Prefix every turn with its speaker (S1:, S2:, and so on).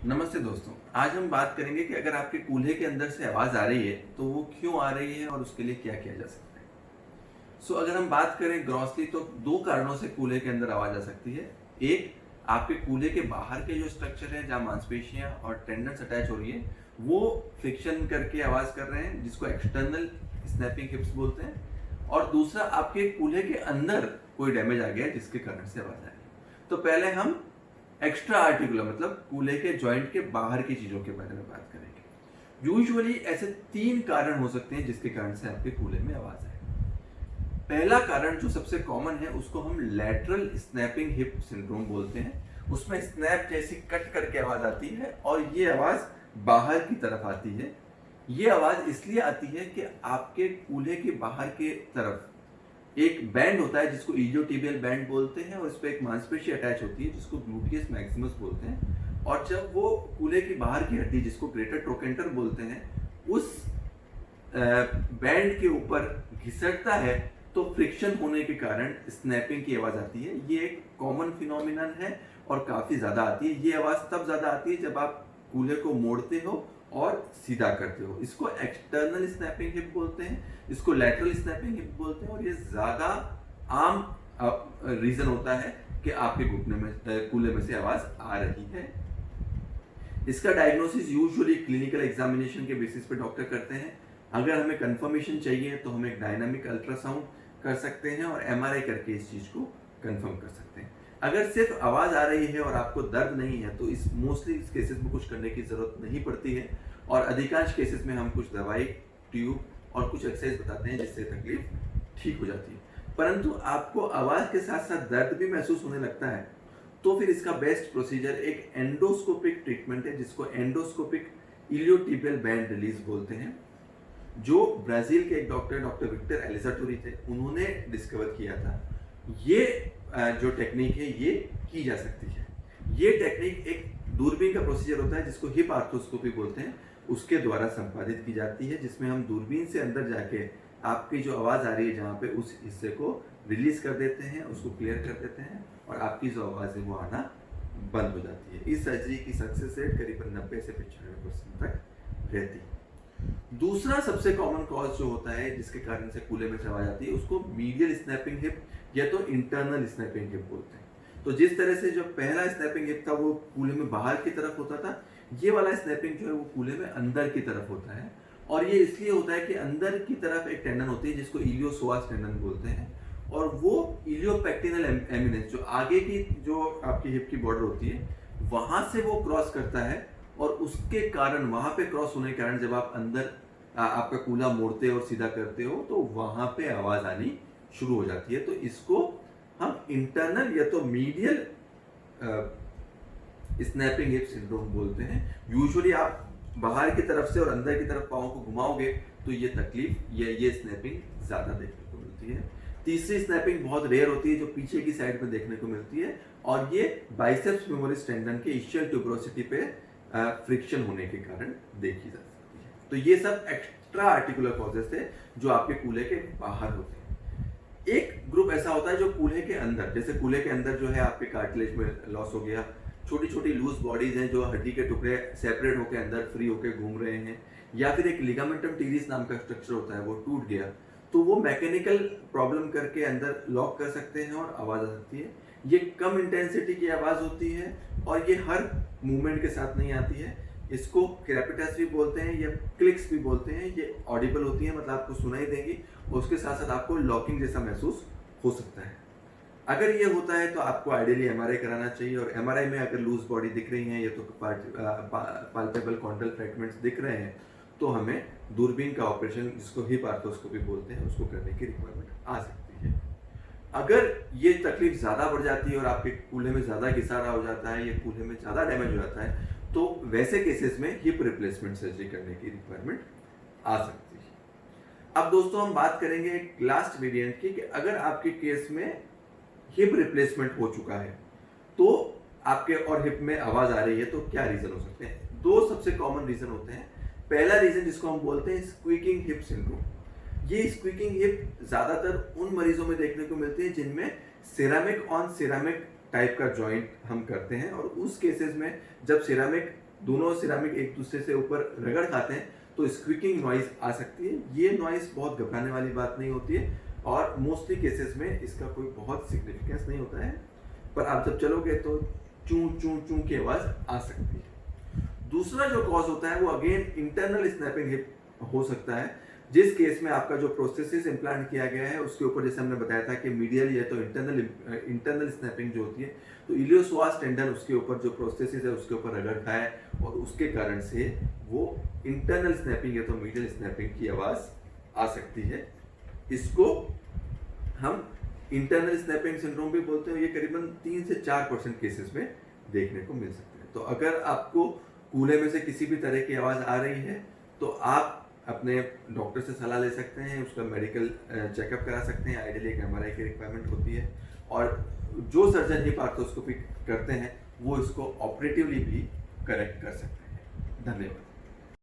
S1: नमस्ते दोस्तों। आज हम बात करेंगे कि अगर आपके कूल्हे के अंदर से आवाज़ आ रही है तो वो क्यों आ रही है और उसके लिए क्या किया जा सकता है। अगर हम बात करें ग्रॉसली तो दो कारणों से कूल्हे के अंदर आवाज़ आ सकती है। एक, आपके कूल्हे के बाहर के जो स्ट्रक्चर है जहाँ मांसपेशियाँ और टेंडन्स अटैच हो रही है वो फ्रिक्शन करके आवाज़ कर रहे हैं, जिसको एक्सटर्नल स्नैपिंग हिप्स बोलते हैं। और दूसरा, आपके कूल्हे के अंदर कोई डैमेज आ गया है जिसके कारण से आवाज़ आ रही है। तो पहले हम एक्स्ट्रा आर्टिकुलर मतलब कूल्हे के जॉइंट के बाहर की चीजों के बारे में बात करेंगे। यूजुअली ऐसे तीन कारण हो सकते हैं जिसके कारण से आपके कूल्हे में आवाज आए। पहला कारण जो सबसे कॉमन है उसको हम लैटरल स्नैपिंग हिप सिंड्रोम बोलते हैं। उसमें स्नैप जैसी कट करके आवाज आती है और ये आवाज बाहर की तरफ आती है। ये आवाज इसलिए आती है कि आपके कूल्हे के बाहर के तरफ एक बैंड होता है जिसको इलियोटिबियल बैंड बोलते हैं और इस पर एक मांसपेशी अटैच होती है जिसको ग्लूटियस मैक्सिमस बोलते हैं। और जब वो कूल्हे की बाहर की हड्डी जिसको ग्रेटर ट्रोकेंटर बोलते हैं उस बैंड के ऊपर घिसटता है तो फ्रिक्शन होने के कारण स्नैपिंग की आवाज आती है। ये एक कॉमन फिनोमिनन है और काफी ज्यादा आती है। ये आवाज तब ज्यादा आती है जब आप कूल्हे को मोड़ते हो और सीधा करते हो। इसको एक्सटर्नल स्नैपिंग हिप बोलते हैं, इसको लैटरल स्नैपिंग हिप बोलते हैं और ये ज्यादा आम रीजन होता है कि आपके घुटने में कूल्हे में से आवाज आ रही है। इसका डायग्नोसिस यूजुअली क्लिनिकल एग्जामिनेशन के बेसिस पे डॉक्टर करते हैं। अगर हमें कंफर्मेशन चाहिए तो हम एक डायनामिक अल्ट्रासाउंड कर सकते हैं और एमआरआई करके इस चीज को कंफर्म कर सकते हैं। अगर सिर्फ आवाज आ रही है और आपको दर्द नहीं है तो इस मोस्टली इस केसेस में कुछ करने की जरूरत नहीं पड़ती है और अधिकांश केसेस में हम कुछ दवाई, ट्यूब और कुछ एक्सरसाइज बताते हैं जिससे तकलीफ ठीक हो जाती है। परंतु आपको आवाज के साथ साथ दर्द भी महसूस होने लगता है तो फिर इसका बेस्ट प्रोसीजर एक एंडोस्कोपिक ट्रीटमेंट है जिसको एंडोस्कोपिक इलियोटिबियल बैंड रिलीज बोलते हैं, जो ब्राजील के एक डॉक्टर विक्टर एलिजाटोरी थे, उन्होंने डिस्कवर किया था। ये जो टेक्निक है ये की जा सकती है। ये टेक्निक एक दूरबीन का प्रोसीजर होता है जिसको हिप आर्थ्रोस्कोपी बोलते हैं, उसके द्वारा संपादित की जाती है, जिसमें हम दूरबीन से अंदर जाके आपकी जो आवाज आ रही है जहाँ पे उस हिस्से को रिलीज कर देते हैं, उसको क्लियर कर देते हैं और आपकी जो आवाज है वो आना बंद हो जाती है। इस सर्जरी की सक्सेस रेट करीबन 90 से 95% तक रहती है। दूसरा सबसे कॉमन कॉज जो होता है जिसके कारण से कूल्हे में से आवाज आती है उसको मीडियल स्नैपिंग हिप या तो इंटरनल स्नैपिंग हिप बोलते हैं। तो जिस तरह से जो पहला स्नैपिंग हिप था वो कूल्हे में बाहर की तरफ होता था, ये वाला स्नैपिंग जो है वो कूल्हे में अंदर की तरफ होता है। और ये इसलिए होता है कि अंदर की तरफ एक टेंडन होती है जिसको इलियोसोआस टेंडन बोलते हैं और वो इलियोपेक्टिनल एमिनेंस जो आगे की जो आपकी हिप की बॉर्डर होती है वहां से वो क्रॉस करता है और उसके कारण वहां पे क्रॉस होने के कारण जब आप अंदर आपका कूल्हा मोड़ते हो और सीधा करते हो तो वहां पे आवाज आनी शुरू हो जाती है। तो इसको हम इंटरनल या तो मीडियल स्नैपिंग हिप सिंड्रोम बोलते हैं। यूजुअली आप बाहर की तरफ से और अंदर की तरफ पाँव को घुमाओगे तो ये तकलीफ ये स्नैपिंग ज्यादा देखने को मिलती है। तीसरी स्नैपिंग बहुत रेयर होती है जो पीछे की साइड में देखने को मिलती है और ये बाइसेप्स फेमोरिस टेंडन के इशियल ट्यूबरोसिटी पे फ्रिक्शन होने के कारण देखी जा सकती है। तो ये सब एक्स्ट्रा आर्टिकुलर कॉजेस थे जो आपके कूल्हे के बाहर होते हैं। एक ग्रुप ऐसा होता है जो कूल्हे के अंदर, जैसे कूल्हे के अंदर जो है आपके कार्टिलेज में लॉस हो गया, छोटी छोटी लूज बॉडीज हैं जो हड्डी के टुकड़े सेपरेट होकर अंदर फ्री होकर घूम रहे हैं, या फिर एक लिगामेंटम टीरिस नाम का स्ट्रक्चर होता है वो टूट गया तो वो मैकेनिकल प्रॉब्लम करके अंदर लॉक कर सकते हैं और आवाज आ सकती है। ये कम इंटेंसिटी की आवाज होती है और ये हर मूवमेंट के साथ नहीं आती है। इसको क्रेपिटस भी बोलते हैं या क्लिक्स भी बोलते हैं। ये ऑडिबल होती है, मतलब आपको सुनाई देगी और उसके साथ साथ आपको लॉकिंग जैसा महसूस हो सकता है। अगर ये होता है तो आपको आइडियली एमआरआई कराना चाहिए और एमआरआई में अगर लूज बॉडी दिख रही है या तो पाल्पेबल कॉन्ड्रल फ्रैगमेंट्स दिख रहे हैं तो हमें दूरबीन का ऑपरेशन जिसको हिप आर्थ्रोस्कोपी बोलते हैं उसको करने की रिक्वायरमेंट आ सकती है। अगर ये तकलीफ ज्यादा बढ़ जाती है और आपके कूल्हे में ज्यादा घिसारा हो जाता है या कूल्हे में ज्यादा डैमेज हो जाता है तो वैसे केसेस में हिप रिप्लेसमेंट सर्जरी करने की रिक्वायरमेंट आ सकती है। अब दोस्तों हम बात करेंगे एक लास्ट वेरिएंट की कि अगर आपके केस में हिप रिप्लेसमेंट हो चुका है तो आपके और हिप में आवाज आ रही है तो क्या रीजन हो सकते हैं। दो सबसे कॉमन रीजन होते हैं। पहला रीजन जिसको हम बोलते हैं स्क्वीकिंग हिप सिंड्रोम। ये स्क्वीकिंग हिप ज्यादातर उन मरीजों में देखने को मिलती है जिनमें सिरेमिक ऑन सिरेमिक टाइप का जॉइंट हम करते हैं और उस केसेस में जब सिरेमिक दोनों सिरामिक एक दूसरे से ऊपर रगड़ खाते हैं तो स्क्विकिंग नॉइज आ सकती है। ये नॉइज बहुत घबराने वाली बात नहीं होती है और मोस्टली केसेस में इसका कोई बहुत सिग्निफिकेंस नहीं होता है, पर आप जब चलोगे तो चूं चूं चूं की आवाज़ आ सकती है। दूसरा जो कॉज होता है वो अगेन इंटरनल स्नैपिंग हो सकता है, जिस केस में आपका जो प्रोस्थेसिस इम्प्लांट किया गया है उसके ऊपर जैसे हमने बताया था कि मीडियली है तो इंटरनल स्नैपिंग जो होती है, तो इलियोपसोआस टेंडन उसके ऊपर जो प्रोस्थेसिस है उसके ऊपर रगड़ खाए और उसके कारण से वो इंटरनल स्नैपिंग है तो मीडियल स्नैपिंग की आवाज़ आ सकती है। इसको हम इंटरनल स्नैपिंग सिंड्रोम भी बोलते हैं। ये करीबन 3 से 4% केसेस में देखने को मिल सकते हैं। तो अगर आपको कूल्हे में से किसी भी तरह की आवाज़ आ रही है तो आप अपने डॉक्टर से सलाह ले सकते हैं, उसका मेडिकल चेकअप करा सकते हैं। आइडियली एक एमआरआई की रिक्वायरमेंट होती है और जो सर्जन हिपार्थोस्कोपी करते हैं वो इसको ऑपरेटिवली भी करेक्ट कर सकते हैं। धन्यवाद।